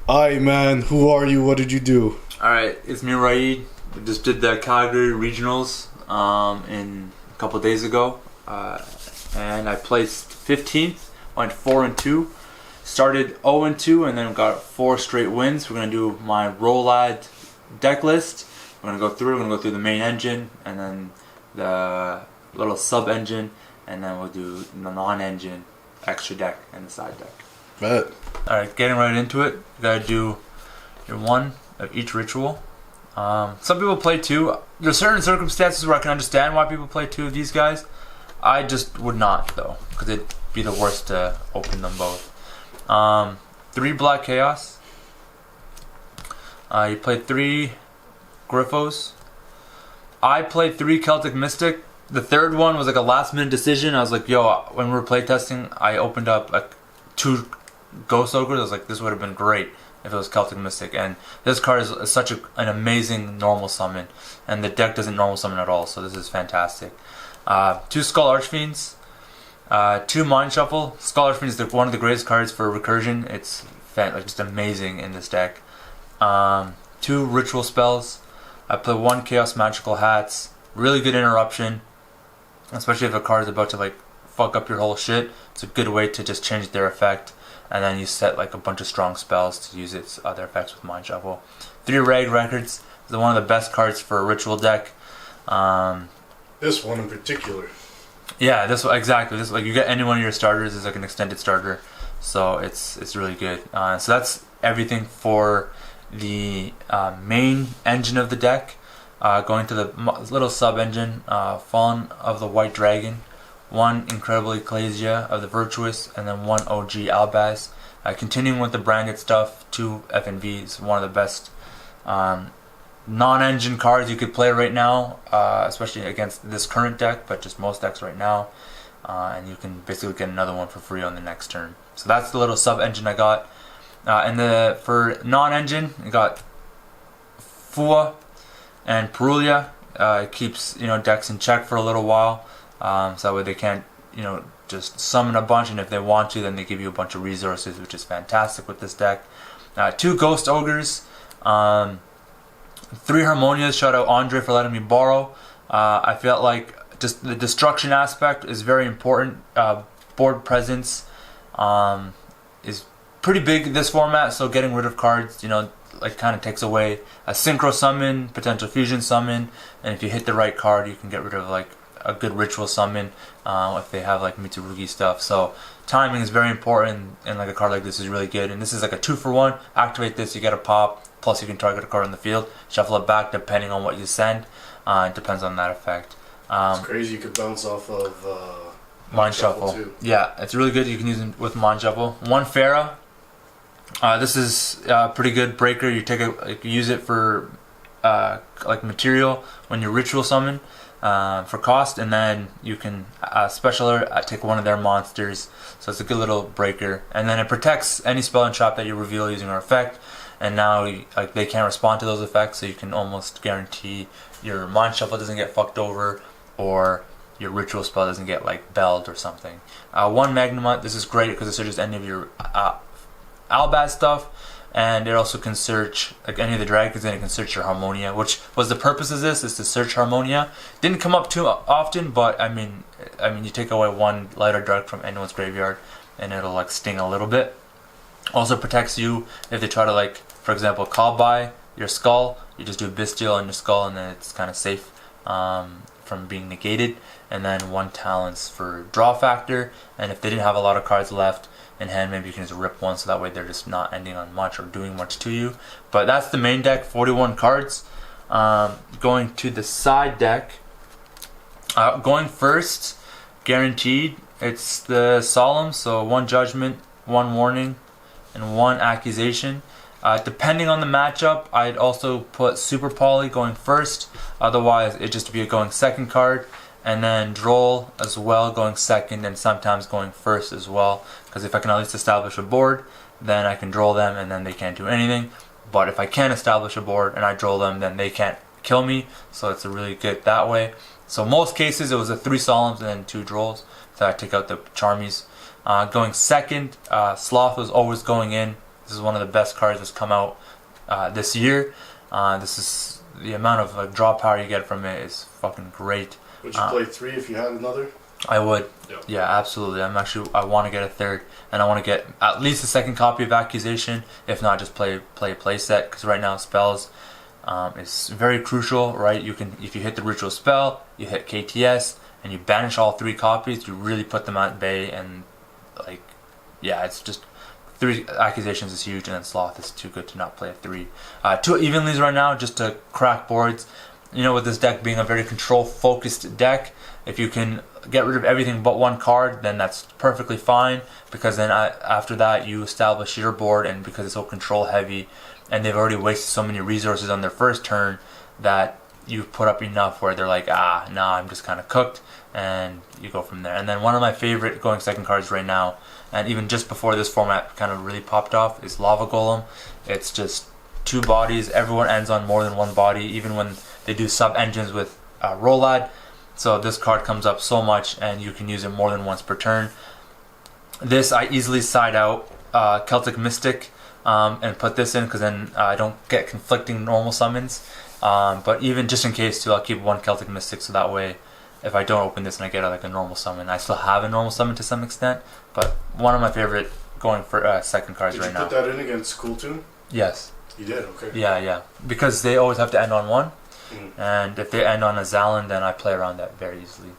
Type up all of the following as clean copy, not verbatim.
Hi man, who are you? What did you do? Alright, it's me, Raaid. We just did the Calgary Regionals in a couple days ago, and I placed 15th, went 4-2, started 0-2, and then got 4 straight wins. We're gonna do my ROLAD deck list. We're gonna go through the main engine, and then the little sub engine, and then we'll do the non-engine extra deck and the side deck. Bet. Alright, getting right into it. You gotta do your one of each ritual. Some people play 2. There's certain circumstances where I can understand why people play 2 of these guys. I just would not though, because it'd be the worst to open them both. 3 Black Chaos. You play 3 Griffos. I played 3 Celtic Mystic. The third one was like a last minute decision. I was like, yo, when we were playtesting, I opened up like 2 Ghost Ogres. I was like, this would have been great if it was Celtic Mystic, and this card is such an amazing normal summon, and the deck doesn't normal summon at all, so this is fantastic. 2 Skull Archfiends, 2 Mind Shuffle. Skull Archfiend is one of the greatest cards for recursion. It's just amazing in this deck. 2 Ritual Spells. I play 1 Chaos Magical Hats. Really good interruption, especially if a card is about to like fuck up your whole shit. It's a good way to just change their effect. And then you set like a bunch of strong spells to use its other effects with Mind Shuffle. 3 Raaid Records is one of the best cards for a ritual deck. This one in particular. Yeah, this one exactly. This like you get any one of your starters is like an extended starter, so it's really good. So that's everything for the main engine of the deck. Going to the little sub engine, Fallen of the White Dragon. 1 Incredible Ecclesia of the Virtuous, and then 1 OG Albaz. Continuing with the branded stuff, 2 FNVs, one of the best non-engine cards you could play right now, especially against this current deck, but just most decks right now. And you can basically get another one for free on the next turn. So that's the little sub-engine I got. And for non-engine, I got Fua and Perulia. It keeps decks in check for a little while. So that way they can't, just summon a bunch, and if they want to, then they give you a bunch of resources, which is fantastic with this deck. 2 Ghost Ogres, 3 Harmonias. Shout out Andre for letting me borrow. I felt like just the destruction aspect is very important. Board presence is pretty big in this format, so getting rid of cards, kind of takes away a synchro summon, potential fusion summon, and if you hit the right card, you can get rid of like a good ritual summon if they have like Mitsurugi stuff. So timing is very important, and like a card like this is really good. And this is like a 2-for-1. Activate this, you get a pop. Plus you can target a card on the field, shuffle it back depending on what you send. It depends on that effect. It's crazy. You could bounce off of Mind Shuffle too. Yeah, it's really good. You can use it with Mind Shuffle. 1 Pharaoh. This is a pretty good breaker. You use it for like material when you ritual summon. For cost, and then you can special alert, take one of their monsters, so it's a good little breaker, and then it protects any spell and trap that you reveal using our effect, and now they can't respond to those effects, so you can almost guarantee your Mind Shuffle doesn't get fucked over, or your ritual spell doesn't get like belled or something. 1 Magnamut. This is great because it searches any of your Albaz stuff, and it also can search like any of the dragons, and it can search your Harmonia, which was the purpose of this, is to search Harmonia. Didn't come up too often, but I mean you take away 1 lighter drug from anyone's graveyard and it'll like sting a little bit. Also protects you if they try to, like, for example, call by your skull. You just do Bestial on your skull, and then it's kind of safe from being negated. And then 1 Talents for draw factor, and if they didn't have a lot of cards left in hand, maybe you can just rip 1, so that way they're just not ending on much or doing much to you. But that's the main deck, 41 cards. Going to the side deck, going first, guaranteed, it's the Solemn, so 1 Judgment, 1 Warning, and 1 Accusation. Depending on the matchup, I'd also put Super Poly going first, otherwise it'd just be going second card. And then Droll as well going second, and sometimes going first as well, because if I can at least establish a board, then I can Droll them and then they can't do anything. But if I can establish a board and I draw them, then they can't kill me. So it's a really good that way. So most cases it was a 3 solemns and then 2 draws. So I take out the Charmies. Going second, Sloth was always going in. This is one of the best cards that's come out this year. This is the amount of draw power you get from it is fucking great. Would you play 3 if you had another? I would. Yep. Yeah, absolutely. I want to get a third, and I want to get at least a second copy of Accusation. If not, just play set, because right now spells is very crucial. Right, you can, if you hit the ritual spell, you hit KTS, and you banish all 3 copies. You really put them at bay, and like, yeah, it's just 3 Accusations is huge, and then Sloth is too good to not play a 3. 2 Evenlies right now just to crack boards. You know, with this deck being a very control-focused deck, if you can get rid of everything but 1 card, then that's perfectly fine, because then after that you establish your board, and because it's so control-heavy, and they've already wasted so many resources on their first turn, that you've put up enough where they're like, nah, I'm just kind of cooked, and you go from there. And then one of my favorite going second cards right now, and even just before this format kind of really popped off, is Lava Golem. It's just 2 bodies. Everyone ends on more than 1 body, even when they do sub-engines with ROLAD. So this card comes up so much, and you can use it more than once per turn. This I easily side out Celtic Mystic and put this in, because then I don't get conflicting normal summons. But even just in case too, I'll keep 1 Celtic Mystic, so that way if I don't open this and I get like a normal summon, I still have a normal summon to some extent. But one of my favorite going for second cards right now. Did you put that in against Cooltoon? Yes. You did, okay. Yeah. Because they always have to end on 1. And if they end on a Zalan, then I play around that very easily.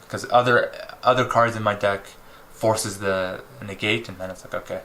Because other cards in my deck forces the negate, and then it's like, okay.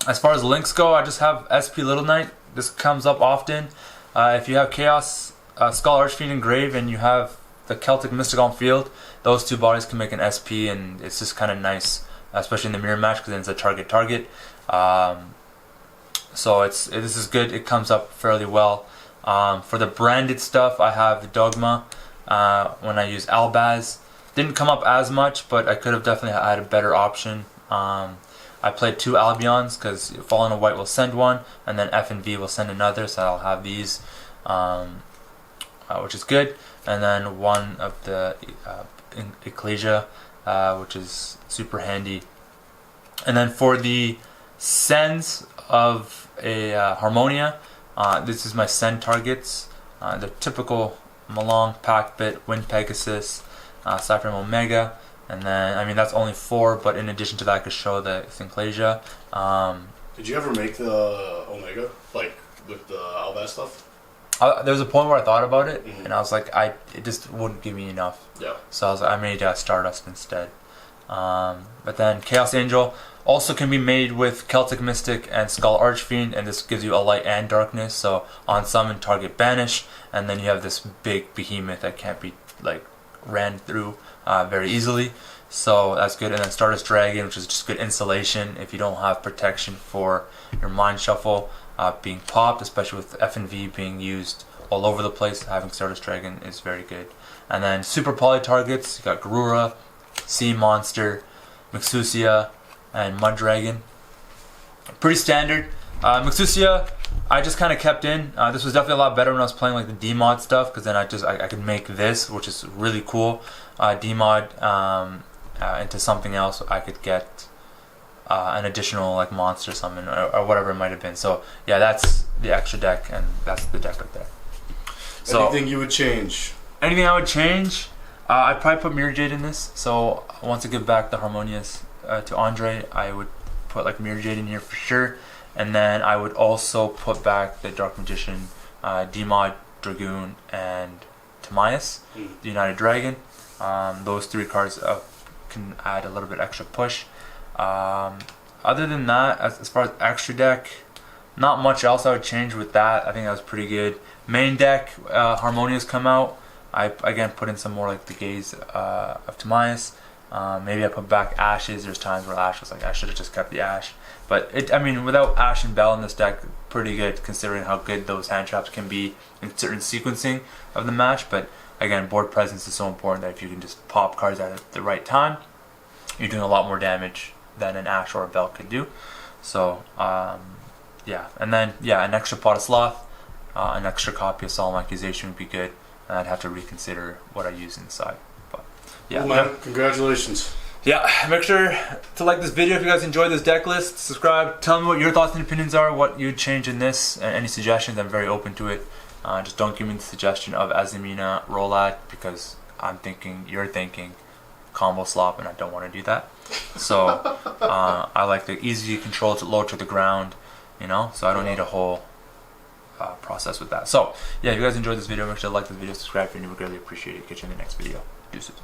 As far as links go, I just have SP Little Knight. This comes up often. If you have Chaos Skull Archfiend in grave and you have the Celtic Mystic on field, those 2 bodies can make an SP, and it's just kind of nice, especially in the mirror match, because then it's a target. So this is good. It comes up fairly well. For the branded stuff, I have the Dogma. When I use Albaz, didn't come up as much, but I could have definitely had a better option. I played 2 Albions, because Fallen of White will send 1, and then F and V will send another, so I'll have these, which is good. And then 1 of the Ecclesia, which is super handy. And then for the sends of a Harmonia, this is my send targets. The typical Malong, Packbit, Wind Pegasus, Cypher Omega, and then, I mean, that's only 4, but in addition to that I could show the Synclasia. Did you ever make the Omega, like with the Albaz stuff? There was a point where I thought about it, and I was like, it just wouldn't give me enough. Yeah. So I was like, I made Stardust instead. But then Chaos Angel also can be made with Celtic Mystic and Skull Archfiend, and this gives you a light and darkness. So on summon, target banish, and then you have this big behemoth that can't be like ran through very easily. So that's good. And then Stardust Dragon, which is just good insulation if you don't have protection for your Mind Shuffle being popped, especially with F and V being used all over the place. Having Stardust Dragon is very good. And then super poly targets, you got Garura, Sea Monster, Mixusia, and Mud Dragon. Pretty standard. Mixusia, I just kind of kept in. This was definitely a lot better when I was playing like the D-mod stuff, because then I could make this, which is really cool. D-mod into something else. I could get an additional like monster summon or whatever it might have been. So yeah, that's the extra deck, and that's the deck right there. So anything you would change? Anything I would change? I'd probably put Mirror Jade in this. So once I give back the Harmonious to Andre, I would put like Mirror Jade in here for sure. And then I would also put back the Dark Magician, D-Mod, Dragoon, and Timaeus, the United Dragon. Those 3 cards can add a little bit extra push. Other than that, as far as extra deck, not much else I would change with that. I think that was pretty good. Main deck, Harmonious come out. I again put in some more like the Gaze of Timaeus. Maybe I put back Ashes. There's times where Ash was like, I should have just kept the Ash. But I mean, without Ash and Bell in this deck, pretty good considering how good those hand traps can be in certain sequencing of the match. But again, board presence is so important that if you can just pop cards at the right time, you're doing a lot more damage than an Ash or a Bell could do. So yeah, yeah, and then yeah, an extra pot of sloth, an extra copy of Solemn Accusation would be good, and I'd have to reconsider what I use inside. But yeah, well, man, congratulations. Yeah, make sure to like this video if you guys enjoyed this deck list. Subscribe. Tell me what your thoughts and opinions are, what you'd change in this, and any suggestions. I'm very open to it. Just don't give me the suggestion of Azamina Rolad, because you're thinking combo slop, and I don't want to do that. So I like the easy control to low to the ground, you know, so I don't need a whole process with that. So yeah, if you guys enjoyed this video, make sure to like this video, subscribe if you're new, we greatly appreciate it. Catch you in the next video. Deuces.